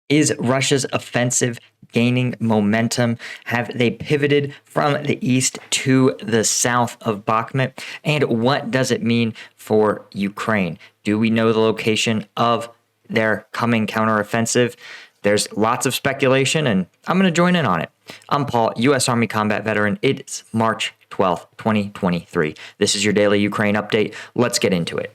Is Russia's offensive gaining momentum? Have they pivoted from the east to the south of Bakhmut? And what does it mean for Ukraine? Do we know the location of their coming counteroffensive? There's lots of speculation, and I'm going to join in on it. I'm Paul, U.S. Army combat veteran. It's March 12th, 2023. This is your daily Ukraine update. Let's get into it.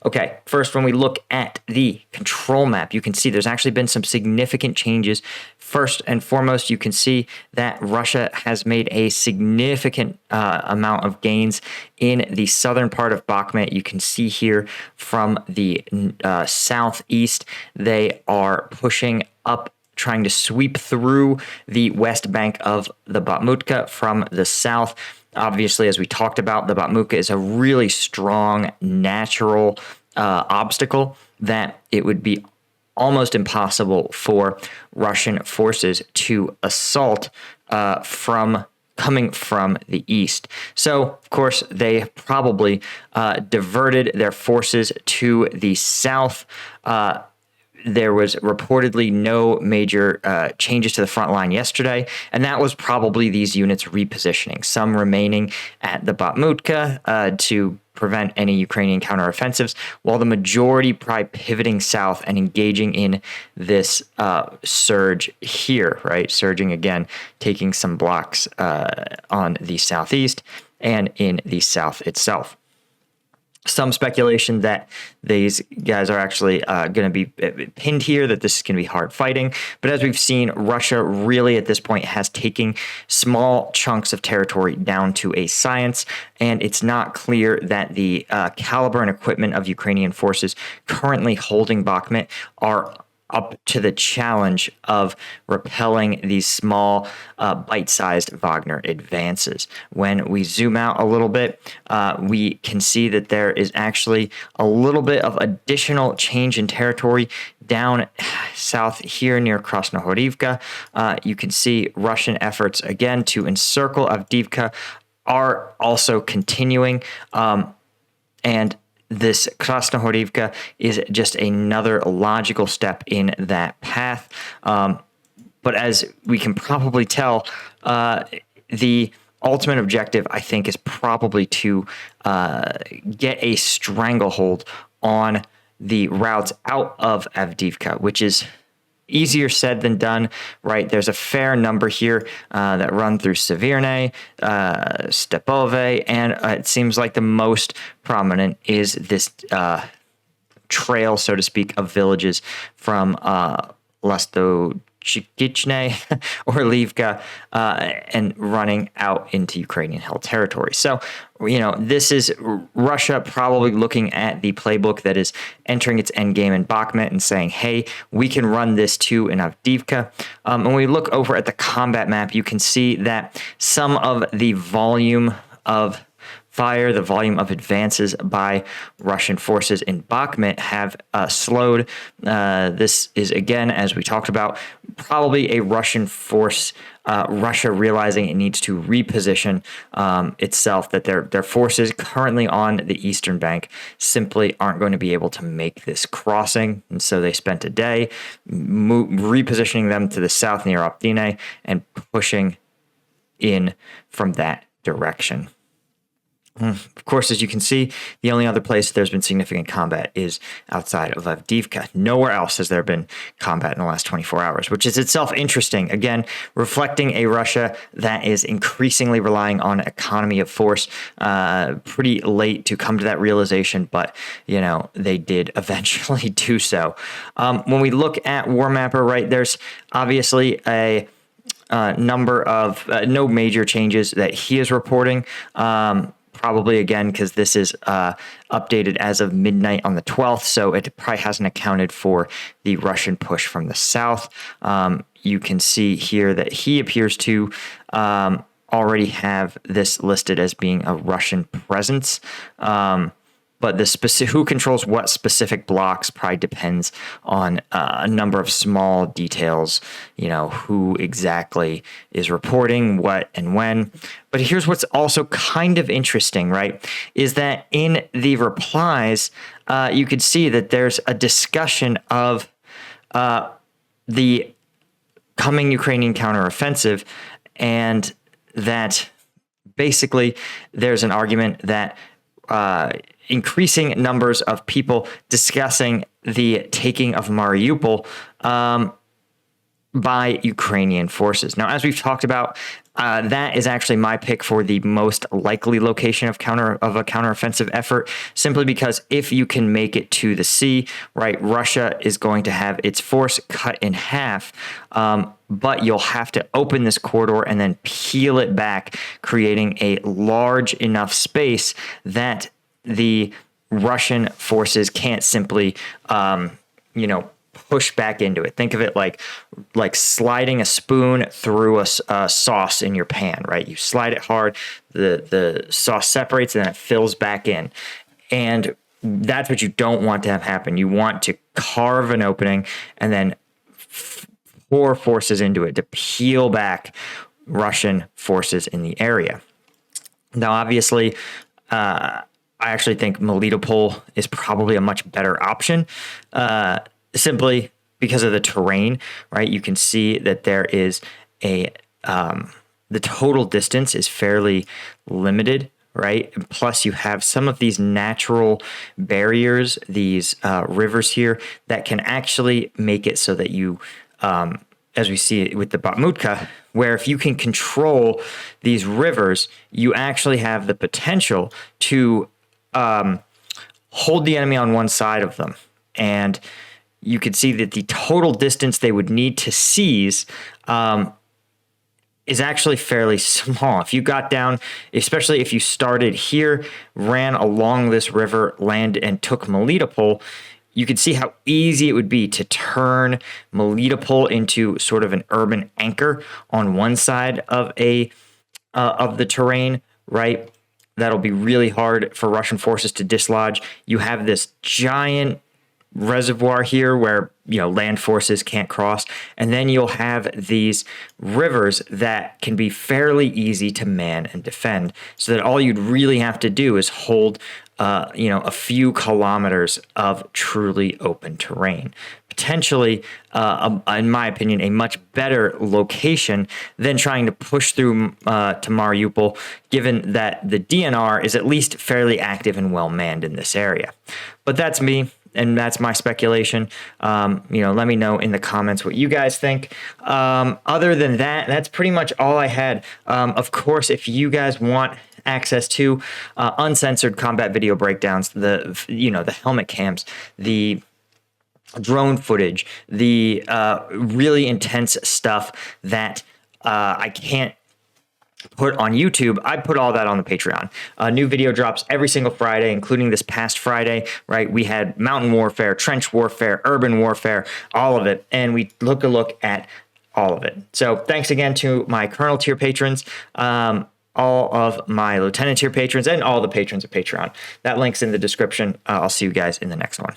Okay, first, when we look at the control map, you can see there's actually been some significant changes. First and foremost, you can see that Russia has made a significant amount of gains in the southern part of Bakhmut. You can see here from the southeast, they are pushing up, trying to sweep through the west bank of the Bakhmutka from the south. Obviously, as we talked about, the Bakhmutka is a really strong natural obstacle that it would be almost impossible for Russian forces to assault coming from the east. So, of course, they probably diverted their forces to the south. There was reportedly no major changes to the front line yesterday, and that was probably these units repositioning, some remaining at the Bakhmutka to prevent any Ukrainian counteroffensives, while the majority probably pivoting south and engaging in this surge here, right? Surging again, taking some blocks on the southeast and in the south itself. Some speculation that these guys are actually going to be pinned here, that this is going to be hard fighting. But as we've seen, Russia really at this point has taken small chunks of territory down to a science, and it's not clear that the caliber and equipment of Ukrainian forces currently holding Bakhmut are up to the challenge of repelling these small, bite-sized Wagner advances. When we zoom out a little bit, we can see that there is actually a little bit of additional change in territory down south here near Krasnohorivka. You can see Russian efforts, again, to encircle Avdiivka are also continuing, and this Krasnohorivka is just another logical step in that path. But as we can probably tell, the ultimate objective, I think, is probably to get a stranglehold on the routes out of Avdiivka, which is easier said than done, right? There's a fair number here that run through Sevirne, Stepove, and it seems like the most prominent is this trail, so to speak, of villages from Lastochichne or Livka and running out into Ukrainian-held territory. So, this is Russia probably looking at the playbook that is entering its endgame in Bakhmut and saying, hey, we can run this too in Avdiivka. When we look over at the combat map, you can see that some of the volume of fire, the volume of advances by Russian forces in Bakhmut have slowed. This is, again, as we talked about, probably a Russian force, Russia realizing it needs to reposition itself, that their forces currently on the eastern bank simply aren't going to be able to make this crossing. And so they spent a day repositioning them to the south near Optine and pushing in from that direction. Of course, as you can see, the only other place there's been significant combat is outside of Avdiivka. Nowhere else has there been combat in the last 24 hours, which is itself interesting. Again, reflecting a Russia that is increasingly relying on economy of force. Pretty late to come to that realization, but, they did eventually do so. When we look at Warmapper, right, there's obviously a number of no major changes that he is reporting. Probably, again, because this is updated as of midnight on the 12th, so it probably hasn't accounted for the Russian push from the south. You can see here that he appears to already have this listed as being a Russian presence. But who controls what specific blocks probably depends on a number of small details, who exactly is reporting what and when. But here's what's also kind of interesting, right, is that in the replies, you could see that there's a discussion of the coming Ukrainian counteroffensive, and that basically there's an argument that increasing numbers of people discussing the taking of Mariupol by Ukrainian forces. Now, as we've talked about, that is actually my pick for the most likely location of a counteroffensive effort, simply because if you can make it to the sea, right, Russia is going to have its force cut in half, but you'll have to open this corridor and then peel it back, creating a large enough space that the Russian forces can't simply, push back into it. Think of it like sliding a spoon through a sauce in your pan, right? You slide it hard, the sauce separates, and then it fills back in. And that's what you don't want to have happen. You want to carve an opening and then pour forces into it to peel back Russian forces in the area. Now, obviously, I actually think Melitopol is probably a much better option, simply because of the terrain, right? You can see that there is the total distance is fairly limited, right? And plus, you have some of these natural barriers, these rivers here, that can actually make it so that you, as we see it with the Bakhmutka, where if you can control these rivers, you actually have the potential to hold the enemy on one side of them. And you could see that the total distance they would need to seize is actually fairly small. If you got down, especially if you started here, ran along this river, landed, and took Melitopol, you could see how easy it would be to turn Melitopol into sort of an urban anchor on one side of the terrain, right? That'll be really hard for Russian forces to dislodge. You have this giant reservoir here where land forces can't cross, and then you'll have these rivers that can be fairly easy to man and defend, so that all you'd really have to do is hold a few kilometers of truly open terrain. Potentially, in my opinion, a much better location than trying to push through to Mariupol, given that the DNR is at least fairly active and well manned in this area. But that's me, and that's my speculation. Let me know in the comments what you guys think. Other than that, that's pretty much all I had. Of course, if you guys want access to uncensored combat video breakdowns, the helmet cams, the drone footage, the really intense stuff that I can't put on YouTube, I put all that on the Patreon. New video drops every single Friday, including this past Friday, right? We had mountain warfare, trench warfare, urban warfare, all of it. And we took a look at all of it. So thanks again to my Colonel tier patrons, all of my Lieutenant tier patrons, and all the patrons of Patreon. That link's in the description. I'll see you guys in the next one.